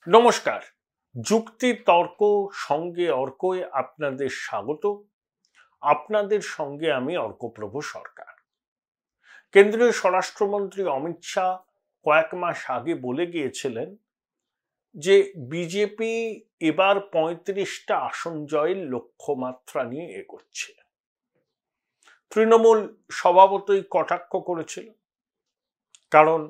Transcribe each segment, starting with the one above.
নমস্কার। যুক্তি তর্ক সঙ্গে অর্কয়ে আপনাদের স্বাগত। আপনাদের সঙ্গে আমি অর্কপ্রভ সরকার। কেন্দ্রীয় স্বরাষ্ট্রমন্ত্রী অমিত শাহ কয়েক মাস আগে বলে গিয়েছিলেন যে বিজেপি এবার ৩৫টা আসন জয়ের লক্ষ্যমাত্রা নিয়ে এগোচ্ছে। তৃণমূল স্বভাবতই কটাক্ষ করেছিল, কারণ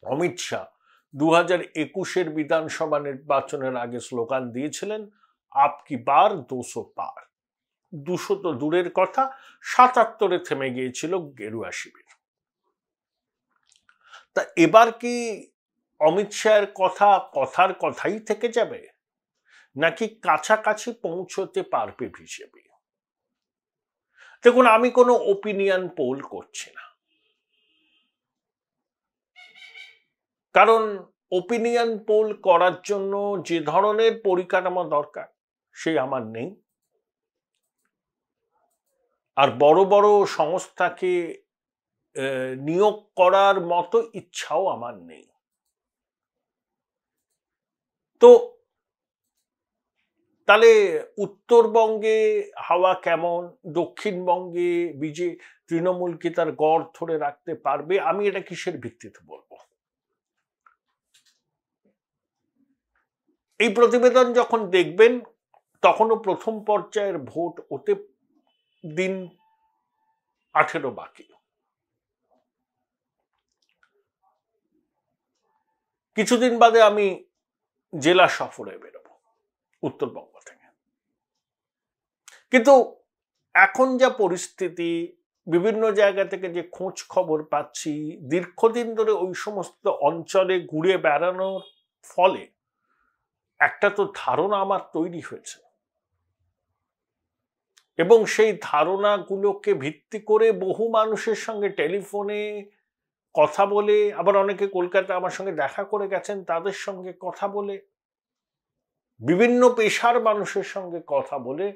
অমিত শাহ 2021-এর বিধানসভা নির্বাচনের আগে স্লোগান দিয়েছিলেন আপকি বার 200 পার। 200 তো দূরের কথা, 77-এ থেমে গিয়েছিল গেরুয়া শিবির। তা এবার কি অমিত শাহের কথার কথাই থেকে যাবে, নাকি কাছাকাছি পৌঁছতে পারবে বিজেপি? দেখুন, আমি কোনো ওপিনিয়ন পোল করছি না, কারণ ওপিনিয়ন পোল করার জন্য যে ধরনের পরিকাঠামো দরকার সেই আমার নেই, আর বড় বড় সংস্থাকে নিয়োগ করার মতো ইচ্ছাও আমার নেই। তো তাহলে উত্তরবঙ্গে হাওয়া কেমন, দক্ষিণবঙ্গে তৃণমূল কি তার গড় ধরে রাখতে পারবে, আমি এটা কিসের ভিত্তিতে বলবো? এই প্রতিবেদন যখন দেখবেন তখনও প্রথম পর্যায়ের ভোট হতে দিন 18 বাকি। কিছুদিন বাদে আমি জেলা সফরে বেরোবো উত্তরবঙ্গ থেকে। কিন্তু এখন যা পরিস্থিতি, বিভিন্ন জায়গা থেকে যে খোঁজ খবর পাচ্ছি, দীর্ঘদিন ধরে ওই সমস্ত অঞ্চলে ঘুরে বেড়ানোর ফলে একটা তো ধারণা আমার তৈরি হয়েছে, এবং সেই ধারণাগুলোকে ভিত্তি করে বহু মানুষের সঙ্গে টেলিফোনে কথা বলে, আবার অনেকে কলকাতা আমার সঙ্গে দেখা করে গেছেন, তাদের সঙ্গে কথা বলে, বিভিন্ন পেশার মানুষের সঙ্গে কথা বলে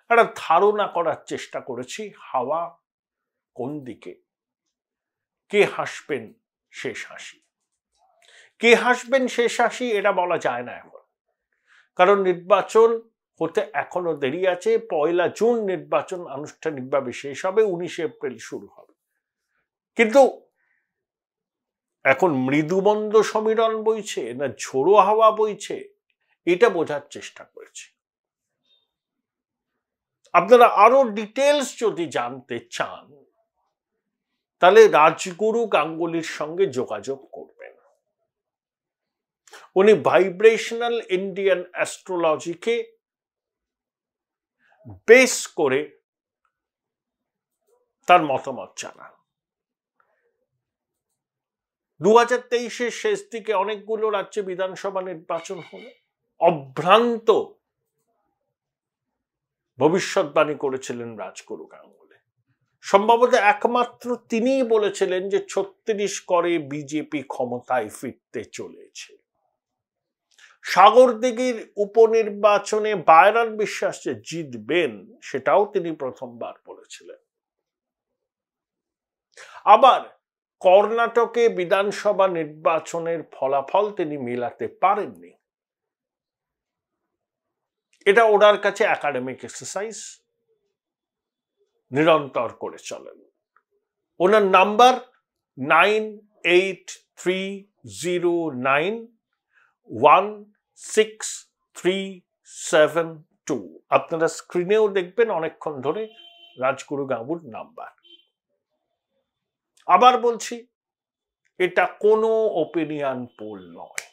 একটা ধারণা করার চেষ্টা করেছি হাওয়া কোন দিকে, কে হাসবেন শেষ হাসি। কে হাসবেন শেষ হাসি এটা বলা যায় না এখন, কারণ নির্বাচন হতে এখনো দেরি আছে। 1 জুন নির্বাচন আনুষ্ঠানিকভাবে শেষ হবে, 19 এপ্রিল শুরু হবে। কিন্তু এখন মৃদুমন্দ সমীরণ বইছে না ঝোড়ো হাওয়া বইছে, এটা বোঝার চেষ্টা করেছি। আপনারা আরো ডিটেলস যদি জানতে চান তাহলে রাজগুরু গাঙ্গুলির সঙ্গে যোগাযোগ করবেন। উনি ভাইব্রেশনাল ইন্ডিয়ান অ্যাস্ট্রোলজিকে বেস করে তার মতামত জানান। 2023-এর শেষ দিকে অনেকগুলো রাজ্যে বিধানসভা নির্বাচন হলো। অভ্রান্ত ভবিষ্যৎবাণী করেছিলেন রাজগুরু গাঙ্গুলি। সম্ভবত একমাত্র তিনিই বলেছিলেন যে 36 করে বিজেপি ক্ষমতায় ফিরতে চলেছে। সাগরদিঘির উপনির্বাচনে বায়রান বিশ্বাস যে জিতবেন, সেটাও তিনি প্রথমবার বলেছিলেন। আবার কর্ণাটকে বিধানসভা নির্বাচনের ফলাফল তিনি মেলাতে পারেননি। এটা ওনার কাছে একাডেমিক এক্সারসাইজ, নিরন্তর করে চলেন। ওনার নাম্বার 98391637 আপনারা স্ক্রিনেও দেখবেন অনেকক্ষণ ধরে রাজগুরু গাঙ্গুর নাম্বার। আবার বলছি, এটা কোনো ওপিনিয়ন পোল নয়।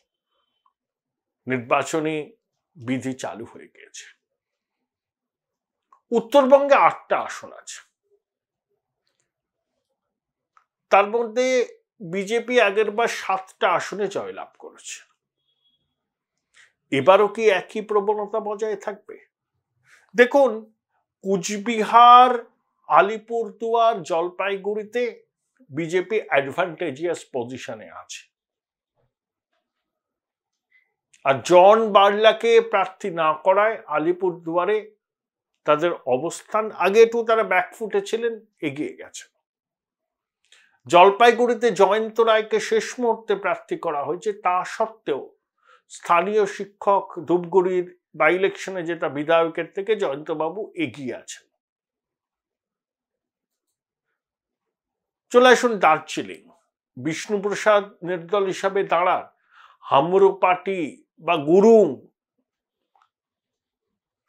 নির্বাচনী বিধি চালু হয়ে গেছে। উত্তরবঙ্গে 8টা আসন আছে, তার মধ্যে বিজেপি আগেরবার 7টা আসনে জয়লাভ করেছে। এবারও কি একই প্রবণতা বজায় থাকবে? দেখুন, কুচবিহার, আলিপুরদুয়ার, জলপাইগুড়িতে বিজেপি অ্যাডভান্টেজিয়াস পজিশনে আছে, আর জন বার্লাকে প্রার্থী না করায় আলিপুরদুয়ারে তাদের অবস্থান, আগে একটু তারা ব্যাকফুটে ছিলেন, এগিয়ে গেছে। জলপাইগুড়িতে জয়ন্ত রায়কে শেষ মুহূর্তে প্রার্থী করা হয়েছে, তা সত্ত্বেও স্থানীয় শিক্ষক ধূপগুড়ির বাই ইলেকশনে যেটা বিধায়কের থেকে জয়ন্তবাবু এগিয়ে আছেন। চলে আসুন দার্জিলিং। বিষ্ণুপ্রসাদ নির্দল হিসাবে দাঁড়ান, হামরো পার্টি বা গুরুং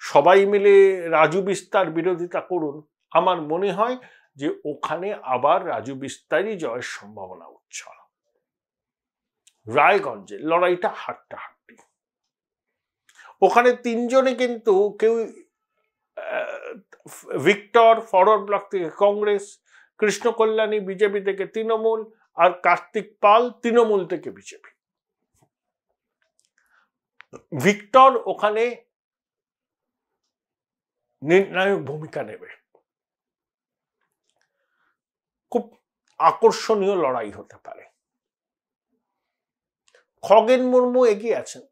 সবাই মিলে রাজু বিস্তার বিরোধিতা করুন, আমার মনে হয় যে ওখানে আবার রাজু বিস্তারই জয়ের সম্ভাবনা উজ্জ্বল। রায়গঞ্জে লড়াইটা হাড্ডাহাড্ডি। ওখানে তিনজনে কিন্তু কেউ ভিক্টর ফরওয়ার্ড ব্লক থেকে কংগ্রেস, কৃষ্ণ কল্যাণী বিজেপি থেকে তৃণমূল, আর কার্তিক পাল তৃণমূল থেকে বিজেপি। ভিক্টর ওখানে নির্ণায়ক ভূমিকা নেবে। খুব আকর্ষণীয় লড়াই হতে পারে। খগেন মুর্মু এগিয়ে আছেন,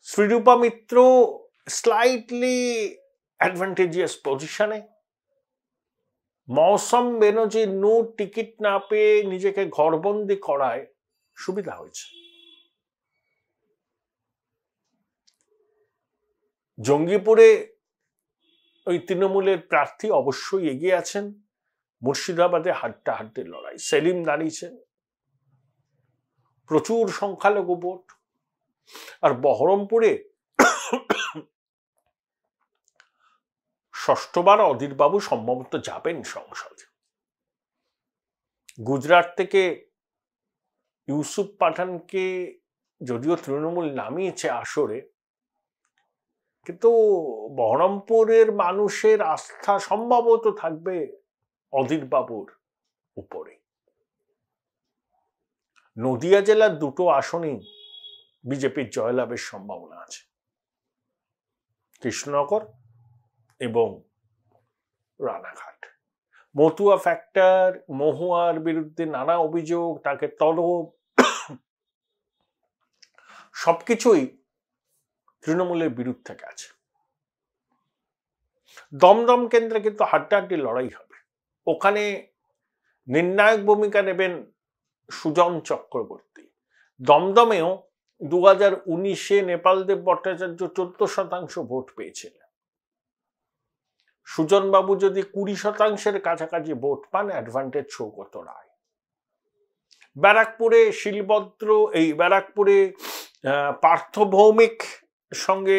শ্রীরূপা মিত্র স্লাইটলি অ্যাডভান্টেজিয়াস পজিশনে, মৌসম বেনজি নূর টিকিট না পেয়ে নিজেকে ঘরবন্দি করায় সুবিধা হয়েছে। জঙ্গিপুরে ওই তৃণমূলের প্রার্থী অবশ্যই এগিয়ে আছেন। মুর্শিদাবাদে হাড্ডাহাড্ডি লড়াই, সেলিম দাঁড়িয়েছেন, প্রচুর সংখ্যালঘু ভোট। আর বহরমপুরে ষষ্ঠবার অধীরবাবু সম্ভবত যাবেন সংসদে। গুজরাট থেকে ইউসুফ পাঠানকে যদিও তৃণমূল নামিয়েছে আসরে, কিন্তু বহরমপুরের মানুষের আস্থা সম্ভবত থাকবে অধীরবাবুর উপরে। নদিয়া জেলার দুটো আসনেই বিজেপির জয়লাভের সম্ভাবনা আছে, কৃষ্ণনগর এবং রানাঘাট। মতুয়া ফ্যাক্টর, মহুয়ার বিরুদ্ধে নানা অভিযোগ, তাকে তলব, সবকিছুই তৃণমূলের বিরুদ্ধে গেছে। দমদম কেন্দ্রে কিন্তু হাড্ডাহাড্ডি লড়াই হবে। ওখানে নির্ণায়ক ভূমিকা নেবেন সুজন চক্রবর্তী। দমদমেও 2019-এ নেপালদেব ভট্টাচার্য 14% ভোট পেয়েছিলেন। সুজন বাবু যদি 20%-এর কাছাকাছি ভোট পান, অ্যাডভান্টেজ সৌগত রায়। ব্যারাকপুরে শিলভদ্র, এই ব্যারাকপুরে পার্থ ভৌমিক সঙ্গে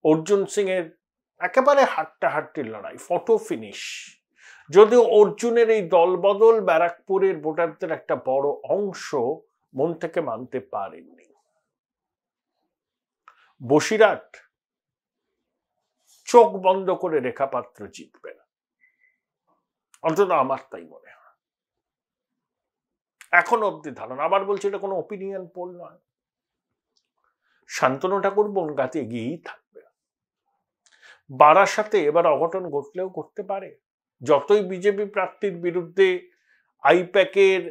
অর্জুন সিং এর একেবারে হাড্ডাহাড্ডি লড়াই, ফটো ফিনিশ। যদিও অর্জুনের এই দলবদল ব্যারাকপুরের ভোটারদের একটা বড় অংশ মন থেকে মানতে পারেননি। বসিরহাট চোখ বন্ধ করে রেখা পাত্র জিতবেন, অন্তত আমার তাই মনে হয়। এখন অব্দি ধারণা, আবার বলছি এটা কোনো ওপিনিয়ন পোল নয়। শান্তনু ঠাকুর বনগাঁতে এগিয়েই থাকবে। বারাসাতে এবার অঘটন ঘটলেও করতে পারে। যতই বিজেপি প্রার্থীর বিরুদ্ধে আইপ্যাকের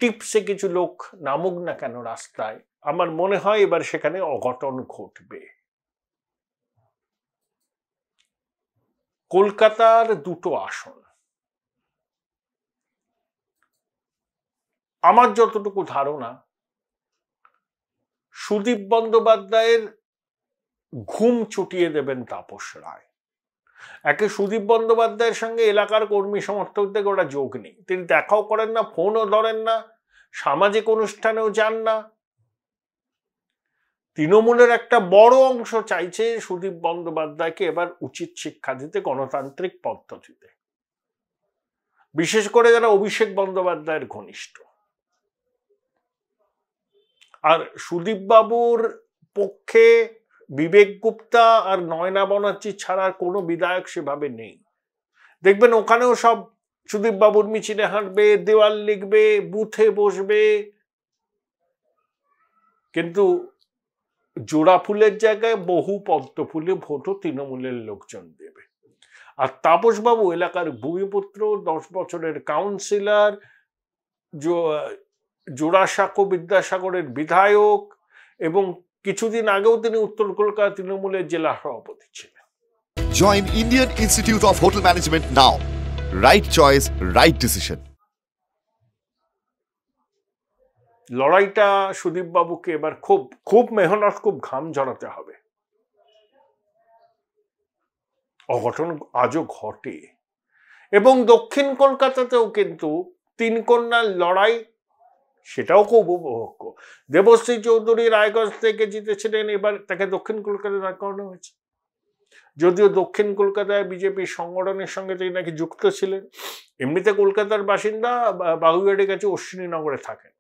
টিপসে কিছু লোক নামুক না কেন রাস্তায়, আমার মনে হয় এবার সেখানে অঘটন ঘটবে। কলকাতার দুটো আসন, আমার যতটুকু ধারণা, সুদীপ বন্দ্যোপাধ্যায়ের ঘুম চুটিয়ে দেবেন তাপস রায়। একে সুদীপ বন্দ্যোপাধ্যায়ের সঙ্গে এলাকার কর্মী সমর্থকদের ওরা যোগ নেই, তিনি দেখাও করেন না, ফোনও ধরেন না, সামাজিক অনুষ্ঠানেও যান না। তৃণমূলের একটা বড় অংশ চাইছে সুদীপ বন্দ্যোপাধ্যায়কে এবার উচিত শিক্ষা দিতে গণতান্ত্রিক পদ্ধতিতে, বিশেষ করে যারা অভিষেক বন্দ্যোপাধ্যায়ের ঘনিষ্ঠ। আর সুদীপ বাবুর পক্ষে বিবেক গুপ্তা আর নয়না বনার্জি ছাড়া কোনো বিধায়ক সেভাবে নেই। দেখবেন ওখানেও সব সুদীপ বাবুর মিছিলে হাঁটবে, দেওয়াল লিখবে, বুথে বসবে, কিন্তু জোড়া ফুলের জায়গায় বহু পদ্ম ফুলে ভোটও তৃণমূলের লোকজন দেবে। আর তাপসবাবু এলাকার ভূমিপুত্র, 10 বছরের কাউন্সিলর, জোড়াসাঁকো বিদ্যাসাগরের বিধায়ক, এবং কিছুদিন আগেও তিনি উত্তর কলকাতা তৃণমূলের জেলা সভাপতি ছিলেন। Join Indian Institute of Hotel Management now. right choice, right decision. লড়াইটা সুদীপ বাবুকে এবার খুব খুব মেহনত, খুব ঘাম ঝরাতে হবে। অঘটন আজও ঘটে, এবং দক্ষিণ কলকাতাতেও কিন্তু তিন কন্যার লড়াই, সেটাও খুব উপভোগ্য। দেবশ্রী চৌধুরী রায়গঞ্জ থেকে জিতেছিলেন, এবার তাকে দক্ষিণ কলকাতায় দাঁড় করানো হয়েছে। যদিও দক্ষিণ কলকাতায় বিজেপি সংগঠনের সঙ্গে তিনি নাকি যুক্ত ছিলেন। এমনিতে কলকাতার বাসিন্দা, বাগুইয়াটের কাছে অশ্বিনীনগরে থাকেন।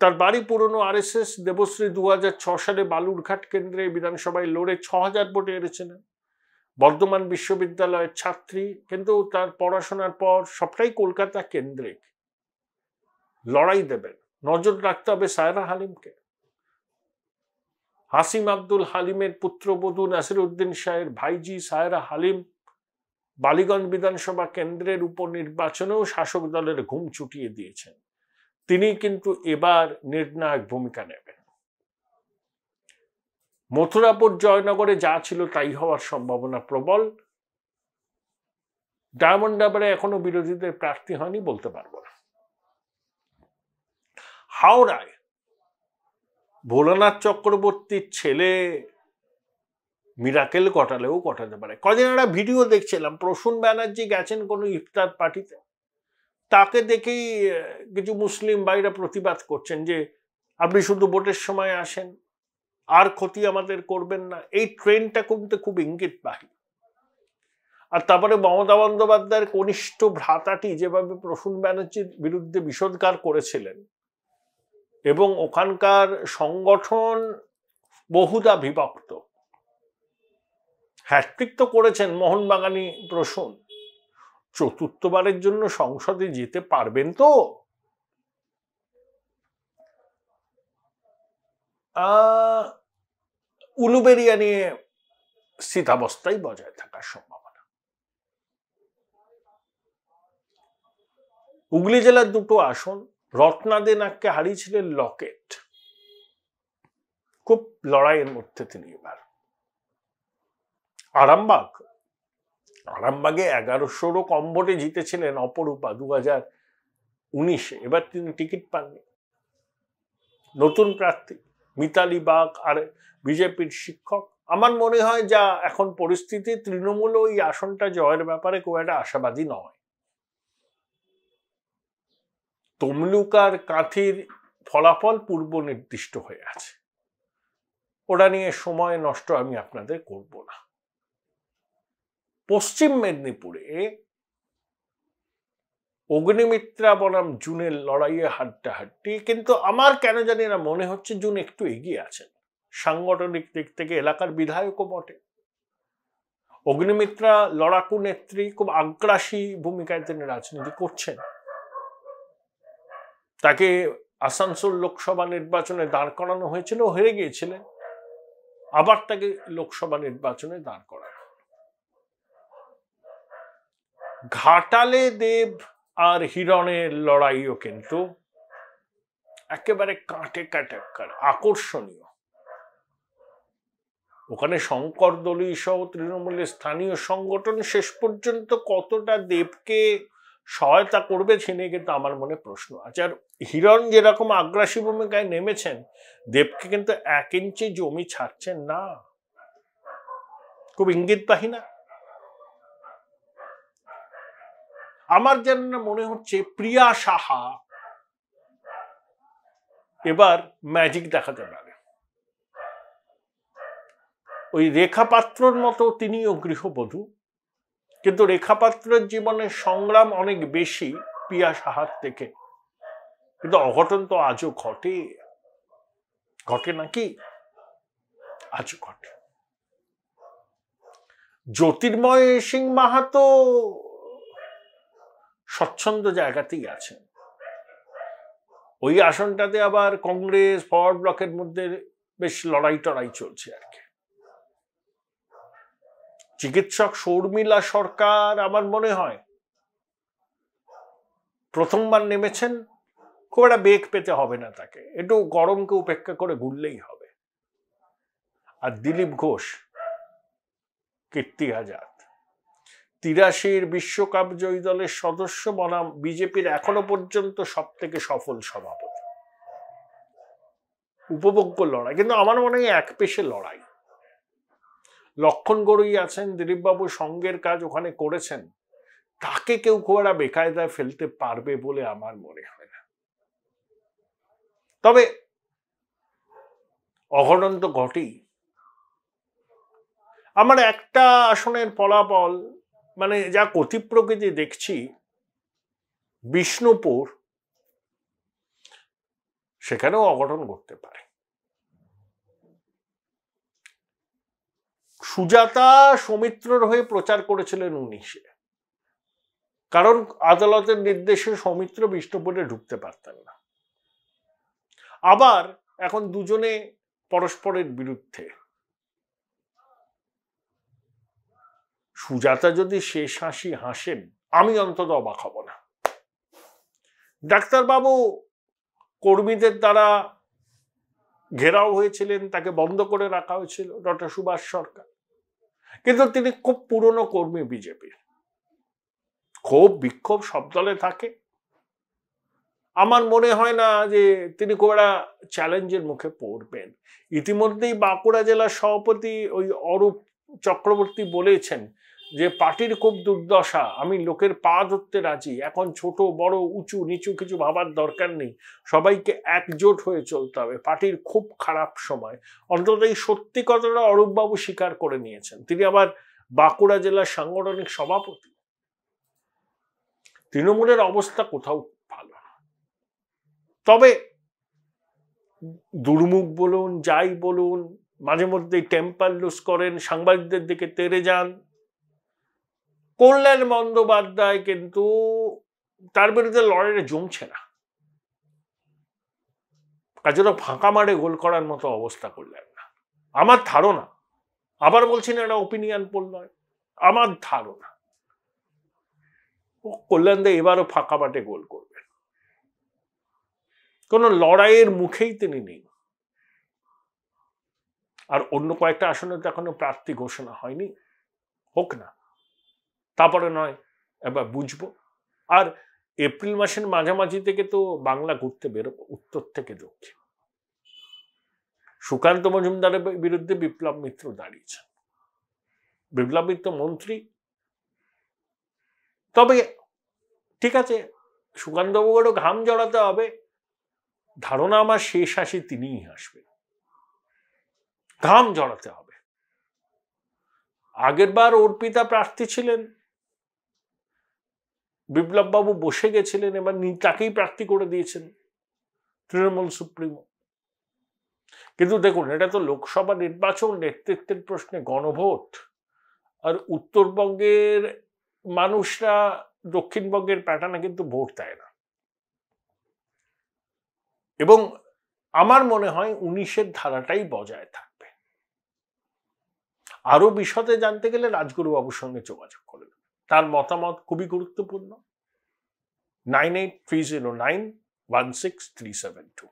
তার বাড়ি পুরনো RSS। দেবশ্রী 2006 সালে বালুরঘাট কেন্দ্রে বিধানসভায় লড়ে 6000 ভোটে হেরেছিলেন। বর্ধমান বিশ্ববিদ্যালয়ের ছাত্রী, কিন্তু তার পড়াশোনার পর সবটাই কলকাতা কেন্দ্রিক। লড়াই দেবেন, নজর রাখতে হবে সায়রা হালিমকে। হাসিম আব্দুল হালিমের পুত্রবধূ নাসিরউদ্দিন শাহের ভাইজি সায়রা হালিম বালিগঞ্জ বিধানসভা কেন্দ্রের উপনির্বাচনেও শাসক দলের ঘুম ছুটিয়ে দিয়েছেন। তিনি কিন্তু এবার নির্ণায়ক ভূমিকা নেবেন। মথুরাপুর জয়নগরে যা ছিল তাই হওয়ার সম্ভাবনা প্রবল। ডায়মন্ড হারবারে এখনো বিরোধীদের প্রার্থী হয়নি, বলতে পারবো না। হাওড়ায় ভোলানাথ চক্রবর্তীর ছেলে মিরাকেল ঘটালেও ঘটাতে পারে। কদিন একটা ভিডিও দেখছিলাম, প্রসূন ব্যানার্জি গেছেন কোনো ইফতার পার্টিতে, তাকে দেখেই কিছু মুসলিম ভাইরা প্রতিবাদ করছেন যে আপনি শুধু ভোটের সময় আসেন, আর ক্ষতি আমাদের করবেন না। এই ট্রেন্ডটা কিন্তু খুব ইঙ্গিতবাহী। আর তারপরে মমতা বন্দ্যোপাধ্যায়ের কনিষ্ঠ ভ্রাতাটি যেভাবে প্রসূন ব্যানার্জির বিরুদ্ধে বিষোদগার করেছিলেন, এবং ওখানকার সংগঠন বহুদা বিভক্ত। হ্যাট্রিক তো করেছেন মোহনবাগানী প্রসূন, চতুর্থবারের জন্য সংসদে যেতে পারবেন তো? উলুবেরিয়া নিয়ে স্থিতাবস্থায় বজায় থাকার সম্ভাবনা। হুগলি জেলার দুটো আসন, রত্নাদে নাককে হারিয়েছিলেন লকেট। খুব লড়াইয়ের মধ্যে তিনি এবার। আরামবাগে 1100-ও কম ভোটে জিতেছিলেন অপরূপা 2019-এ, এবার তিনি টিকিট পাননি। নতুন প্রার্থী মিতালি বাগ আর বিজেপির শিক্ষক। আমার মনে হয় যা এখন পরিস্থিতি, তৃণমূল ওই আসনটা জয়ের ব্যাপারে খুব একটা আশাবাদী নয়। তমলুক আর কাঁথির ফলাফল পূর্ব নির্দিষ্ট হয়ে আছে, ওটা নিয়ে সময় নষ্ট আমি আপনাদের করব না। পশ্চিম মেদিনীপুরে অগ্নিমিত্রা বনাম জুনের লড়াইয়ে হাড্ডাহাড্ডি, কিন্তু আমার কেন জানি না মনে হচ্ছে জুন একটু এগিয়ে আছেন সাংগঠনিক দিক থেকে, এলাকার বিধায়কও বটে। অগ্নিমিত্রা লড়াকু নেত্রী, খুব আগ্রাসী ভূমিকায় তিনি রাজনীতি করছেন। তাকে আসানসোল লোকসভা নির্বাচনে দাঁড় করানো হয়েছিল, হেরে গিয়েছিলেন, আবার তাকে লোকসভা নির্বাচনে দাঁড় করানো। ঘাটালে দেব আর হিরণের লড়াইও কিন্তু একেবারে কাঁটে কাটাক্কার, আকর্ষণীয়। ওখানে শঙ্কর দলী সহ তৃণমূলের স্থানীয় সংগঠন শেষ পর্যন্ত কতটা দেবকে সহায়তা করবে সে নিয়ে কিন্তু আমার মনে প্রশ্ন আছে। আর হিরণ যেরকম আগ্রাসী ভূমিকায় নেমেছেন, দেবকে কিন্তু 1 ইঞ্চি জমি ছাড়ছেন না। খুব ইঙ্গিতবাহী না? আমার যেন মনে হচ্ছে প্রিয়া সাহা এবার ম্যাজিক দেখাতে পারে। ওই রেখা পাত্রর মতো তিনিও গৃহবধূ, কিন্তু রেখা পাত্রের জীবনের সংগ্রাম অনেক বেশি প্রিয়া সাহার থেকে। কিন্তু অঘটন তো আজও ঘটে, ঘটে নাকি? আজও ঘটে। জ্যোতির্ময় সিং মাহাতো স্বচ্ছন্দ জায়গাতেই আছেন। ওই আসনটাতে আবার কংগ্রেস ফরওয়ার্ড ব্লকের মধ্যে বেশ লড়াই টড়াই চলছে আর কি। চিকিৎসক শর্মিলা সরকার আমার মনে হয় প্রথমবার নেমেছেন, খুব একটা বেগ পেতে হবে না তাকে, একটু গরমকে উপেক্ষা করে ঘুরলেই হবে। আর দিলীপ ঘোষ, কীর্তি আজাদ, 83 বিশ্বকাপ জয়ী দলের সদস্য বনাম বিজেপির এখনো পর্যন্ত সব থেকে সফল সভাপতি। উপভোগ্য লড়াই, কিন্তু আমার মনে হয় এক পেশে লড়াই। লক্ষণ গড়ই আছেন, দিলীপবাবু সঙ্গের কাজ ওখানে করেছেন, তাকে কেউ খুব একটা বেকায়দায় ফেলতে পারবে বলে আমার মনে হয় না। তবে অঘটন তো ঘটেই। আমার একটা আসনের ফলাফল মানে যা গতি প্রকৃতি দেখছি, বিষ্ণুপুর, সেখানেও অঘটন ঘটতে পারে। সুজাতা সৌমিত্রর হয়ে প্রচার করেছিলেন 19-এ, কারণ আদালতের নির্দেশে সৌমিত্র বিষ্ণুপুরে ঢুকতে পারতেন না। আবার এখন দুজনে পরস্পরের বিরুদ্ধে। সুজাতা যদি শেষ হাসি হাসেন, আমি অন্তত অবাক হব না। ডাক্তারবাবু কর্মীদের দ্বারা ঘেরাও হয়েছিলেন, তাকে বন্ধ করে রাখা হয়েছিল, ডক্টর সুভাষ সরকার, কিন্তু তিনি খুব পুরনো কর্মী বিজেপির। ক্ষোভ বিক্ষোভ সব দলে থাকে। আমার মনে হয় না যে তিনি খুব একটা চ্যালেঞ্জের মুখে পড়বেন। ইতিমধ্যেই বাঁকুড়া জেলার সভাপতি ওই অরূপ চক্রবর্তী বলেছেন যে পার্টির খুব দুর্দশা, আমি লোকের পা ধরতে রাজি, এখন ছোট বড় উঁচু নিচু কিছু ভাবার দরকার নেই, সবাইকে একজোট হয়ে চলতে হবে, পার্টির খুব খারাপ সময়। অন্তত এই সত্যি কথাটা অরূপবাবু স্বীকার করে নিয়েছেন। তিনি আবার বাঁকুড়া জেলার সাংগঠনিক সভাপতি। তৃণমূলের অবস্থা কোথাও ভালো। তবে দুর্মুখ বলুন, যাই বলুন, মাঝে মধ্যে টেম্পার লুজ করেন, সাংবাদিকদের দিকে তেড়ে যান। কল্যাণ বন্দ্যোপাধ্যায় কিন্তু তার বিরুদ্ধে লড়াইয়ে জমছে না। কাজেরও ফাঁকা মারে গোল করার মতো অবস্থা করলেন না, আমার ধারণা। আবার বলছি না এটা ওপিনিয়ন পোল নয়, আমার ধারণা কল্যাণ দা এবারও ফাঁকা মাঠে গোল করবেন। কোন লড়াইয়ের মুখেই তিনি নেই। আর অন্য কয়েকটা আসনে তো এখনো প্রার্থী ঘোষণা হয়নি, হোক না, তারপরে নয় এবার বুঝবো। আর এপ্রিল মাসের মাঝামাঝি থেকে তো বাংলা ঘুরতে বেরোবো, উত্তর থেকে দক্ষিণ। সুকান্ত মজুমদারের বিরুদ্ধে বিপ্লব মিত্র দাঁড়িয়েছেন। বিপ্লব মিত্র মন্ত্রী। তবে ঠিক আছে, সুকান্ত বাবুরও ঘাম জড়াতে হবে। ধারণা আমার শেষ হাসি তিনিই হাসবেন, ঘাম জড়াতে হবে। আগের বার অর্পিতা প্রার্থী ছিলেন, বিপ্লব বাবু বসে গেছিলেন, এবার তাকেই প্রার্থী করে দিয়েছেন তৃণমূল সুপ্রিমো। কিন্তু দেখুন, এটা তো লোকসভা নির্বাচন, নেতৃত্বের প্রশ্নে গণভোট। আর উত্তরবঙ্গের মানুষরা দক্ষিণবঙ্গের প্যাটার্নে কিন্তু ভোট দেয় না। এবং আমার মনে হয় 19-এর ধারাটাই বজায় থাকবে। আরো বিশদে জানতে গেলে রাজগুরু বাবুর সঙ্গে যোগাযোগ করবেন, তার মতামত খুবই গুরুত্বপূর্ণ। 9830916372